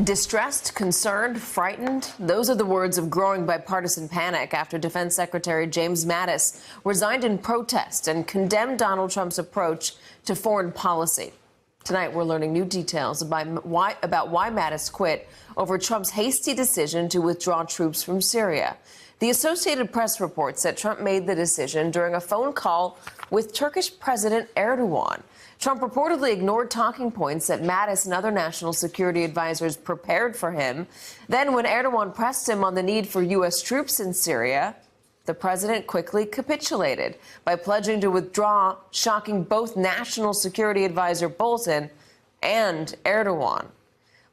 Distressed, concerned, frightened. Those are the words of growing bipartisan panic after Defense Secretary James Mattis resigned in protest and condemned Donald Trump's approach to foreign policy. Tonight, we're learning new details about why Mattis quit over Trump's hasty decision to withdraw troops from Syria. The Associated Press reports that Trump made the decision during a phone call with Turkish President Erdogan. Trump reportedly ignored talking points that Mattis and other national security advisors prepared for him. Then, when Erdogan pressed him on the need for U.S. troops in Syria, the president quickly capitulated by pledging to withdraw, shocking both National Security Advisor Bolton and Erdogan.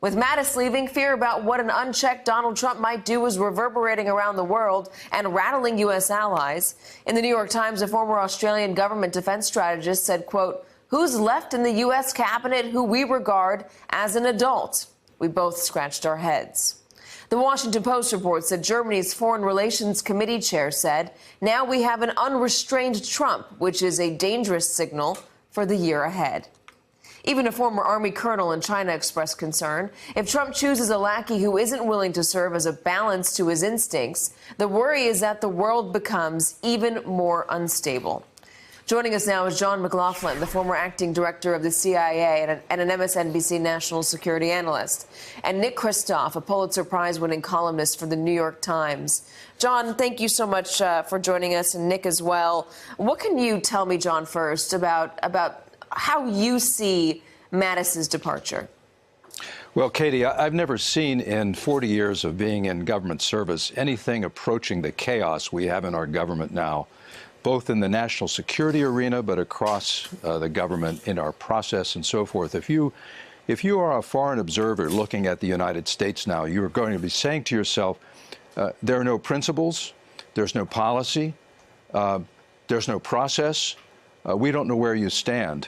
With Mattis leaving, fear about what an unchecked Donald Trump might do is reverberating around the world and rattling U.S. allies. In the New York Times, a former Australian government defense strategist said, quote, "Who's left in the U.S. cabinet who we regard as an adult?" We both scratched our heads. The Washington Post reports that Germany's Foreign Relations Committee chair said, "Now we have an unrestrained Trump, which is a dangerous signal for the year ahead." Even a former Army colonel in China expressed concern. If Trump chooses a lackey who isn't willing to serve as a balance to his instincts, the worry is that the world becomes even more unstable. Joining us now is John McLaughlin, the former acting director of the CIA and an MSNBC national security analyst, and Nick Kristof, a Pulitzer Prize-winning columnist for the New York Times. John, thank you so much for joining us, and Nick as well. What can you tell me, John, first about how you see Mattis's departure? Well, Katie, I've never seen in 40 years of being in government service anything approaching the chaos we have in our government now, both in the national security arena, but across the government in our process and so forth. If you are a foreign observer looking at the United States now, you are going to be saying to yourself, there are no principles, there's no policy, there's no process, we don't know where you stand.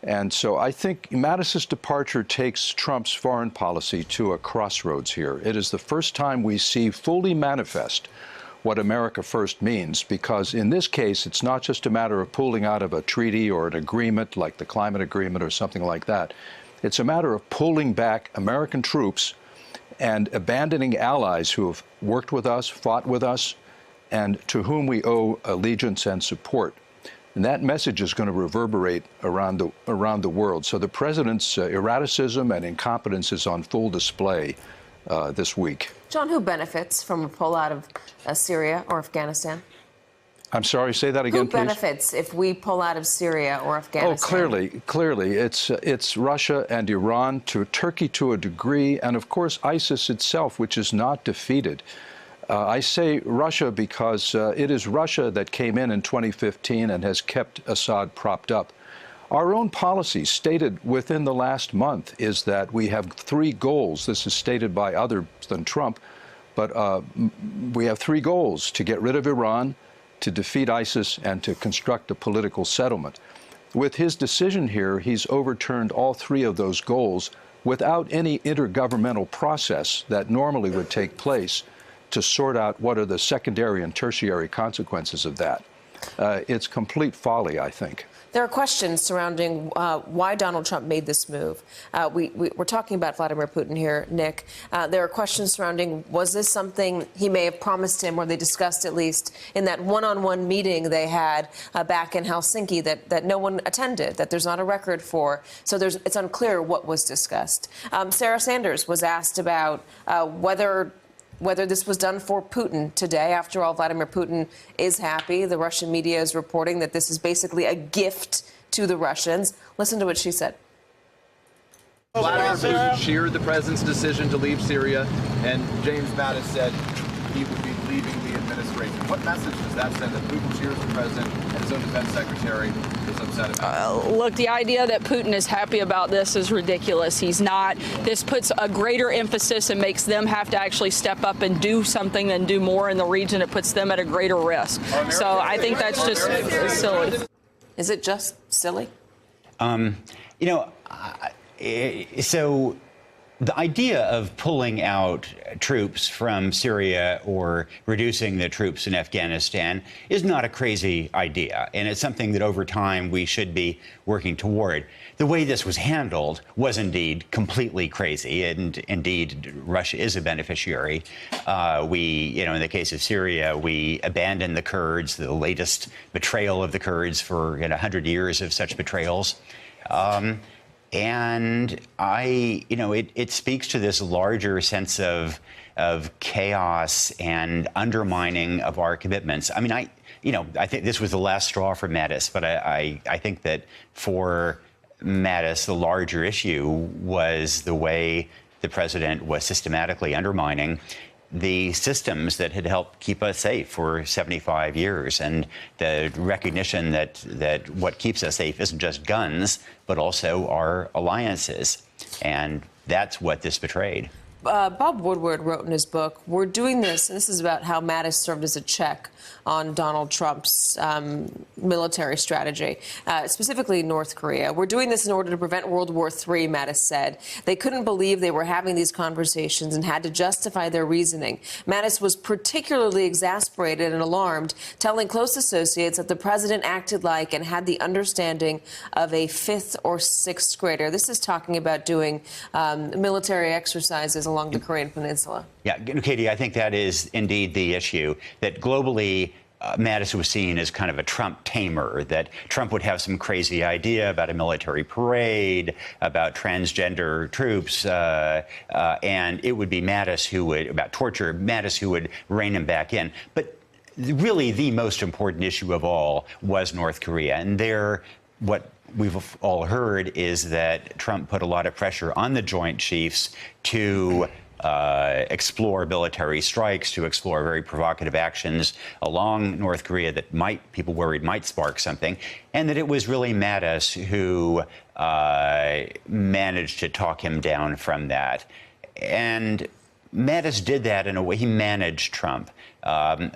And so I think Mattis's departure takes Trump's foreign policy to a crossroads here. It is the first time we see fully manifest what America first means, because in this case, it's not just a matter of pulling out of a treaty or an agreement like the climate agreement or something like that. It's a matter of pulling back American troops and abandoning allies who have worked with us, fought with us, and to whom we owe allegiance and support. And that message is going to reverberate around the world. So the president's erraticism and incompetence is on full display this week. John, who benefits from a pullout of Syria or Afghanistan? I'm sorry, say that again, please. Who benefits if we pull out of Syria or Afghanistan? Oh, clearly. It's Russia and Iran, to Turkey to a degree, and of course ISIS itself, which is not defeated. I say Russia because it is Russia that came in 2015 and has kept Assad propped up. Our own policy stated within the last month is that we have 3 goals. This is stated by others than Trump, but we have 3 goals: to get rid of Iran, to defeat ISIS, and to construct a political settlement. With his decision here, he's overturned all 3 of those goals without any intergovernmental process that normally would take place to sort out what are the secondary and tertiary consequences of that. It's complete folly, I think. There are questions surrounding why Donald Trump made this move. We're talking about Vladimir Putin here, Nick. There are questions surrounding, was this something he may have promised him, or they discussed at least in that one-on-one meeting they had back in Helsinki that no one attended, that there's not a record for. So it's unclear what was discussed. Sarah Sanders was asked about whether this was done for Putin today. After all, Vladimir Putin is happy. The Russian media is reporting that this is basically a gift to the Russians. Listen to what she said. Vladimir Putin cheered the president's decision to leave Syria, and James Mattis said he would be leaving the administration. What message does that send that Putin cheers the president and his own defense secretary is upset about? Look, the idea that Putin is happy about this is ridiculous. He's not. This puts a greater emphasis and makes them have to actually step up and do something and do more in the region. It puts them at a greater risk. So I think that's just silly. Is it just silly? So The idea of pulling out troops from Syria or reducing the troops in Afghanistan is not a crazy idea, and it's something that over time we should be working toward. The way this was handled was indeed completely crazy, and indeed Russia is a beneficiary. In the case of Syria, we abandoned the Kurds, the latest betrayal of the Kurds for 100 years of such betrayals. And it speaks to this larger sense of chaos and undermining of our commitments. I mean, I think this was the last straw for Mattis, but I think that for Mattis, the larger issue was the way the president was systematically undermining the systems that had helped keep us safe for 75 years, and the recognition that what keeps us safe isn't just guns, but also our alliances. And that's what this betrayed. Bob Woodward wrote in his book, "We're doing this," and this is about how Mattis served as a check on Donald Trump's military strategy, specifically North Korea. "We're doing this in order to prevent World War III," Mattis said. "They couldn't believe they were having these conversations and had to justify their reasoning." Mattis was particularly exasperated and alarmed, telling close associates that the president acted like and had the understanding of a 5th or 6th grader. This is talking about doing military exercises along the Korean Peninsula. Yeah, Katie, I think that is indeed the issue, that globally Mattis was seen as kind of a Trump tamer, that Trump would have some crazy idea about a military parade, about transgender troops, and it would be Mattis who would, about torture, Mattis who would rein him back in. But really the most important issue of all was North Korea. And there, what we've all heard is that Trump put a lot of pressure on the Joint Chiefs to explore military strikes, to explore very provocative actions along North Korea that people worried might spark something, and that it was really Mattis who managed to talk him down from that. And Mattis did that in a way. He managed Trump.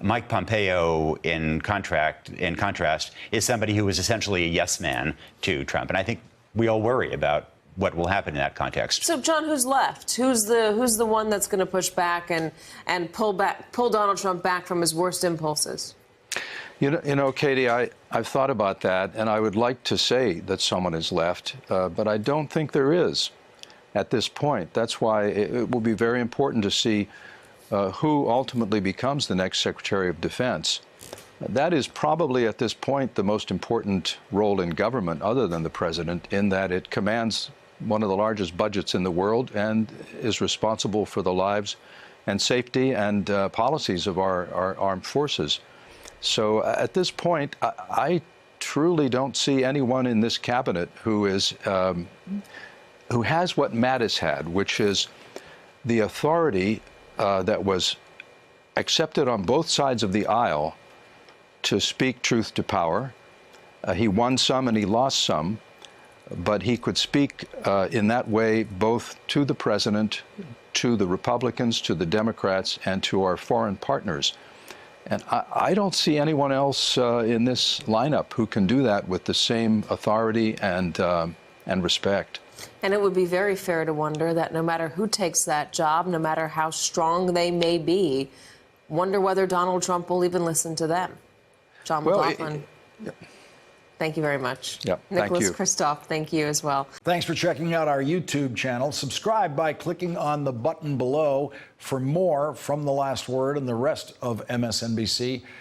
Mike Pompeo, in contrast, is somebody who was essentially a yes man to Trump, and I think we all worry about what will happen in that context. So, John, who's left? Who's the one that's going to push back and pull Donald Trump back from his worst impulses? You know, Katie, I've thought about that, and I would like to say that someone is left, but I don't think there is at this point. That's why it will be very important to see who ultimately becomes the next Secretary of Defense. That is probably at this point the most important role in government other than the president, in that it commands one of the largest budgets in the world and is responsible for the lives and safety and policies of our armed forces. So at this point, I truly don't see anyone in this cabinet who has what Mattis had, which is the authority that was accepted on both sides of the aisle to speak truth to power. He won some and he lost some, but he could speak in that way both to the president, to the Republicans, to the Democrats, and to our foreign partners. And I don't see anyone else in this lineup who can do that with the same authority and respect. And it would be very fair to wonder that no matter who takes that job, no matter how strong they may be, wonder whether Donald Trump will even listen to them. John McLaughlin, thank you very much. Yeah, Nicholas Kristof, thank you as well. Thanks for checking out our YouTube channel. Subscribe by clicking on the button below for more from The Last Word and the rest of MSNBC.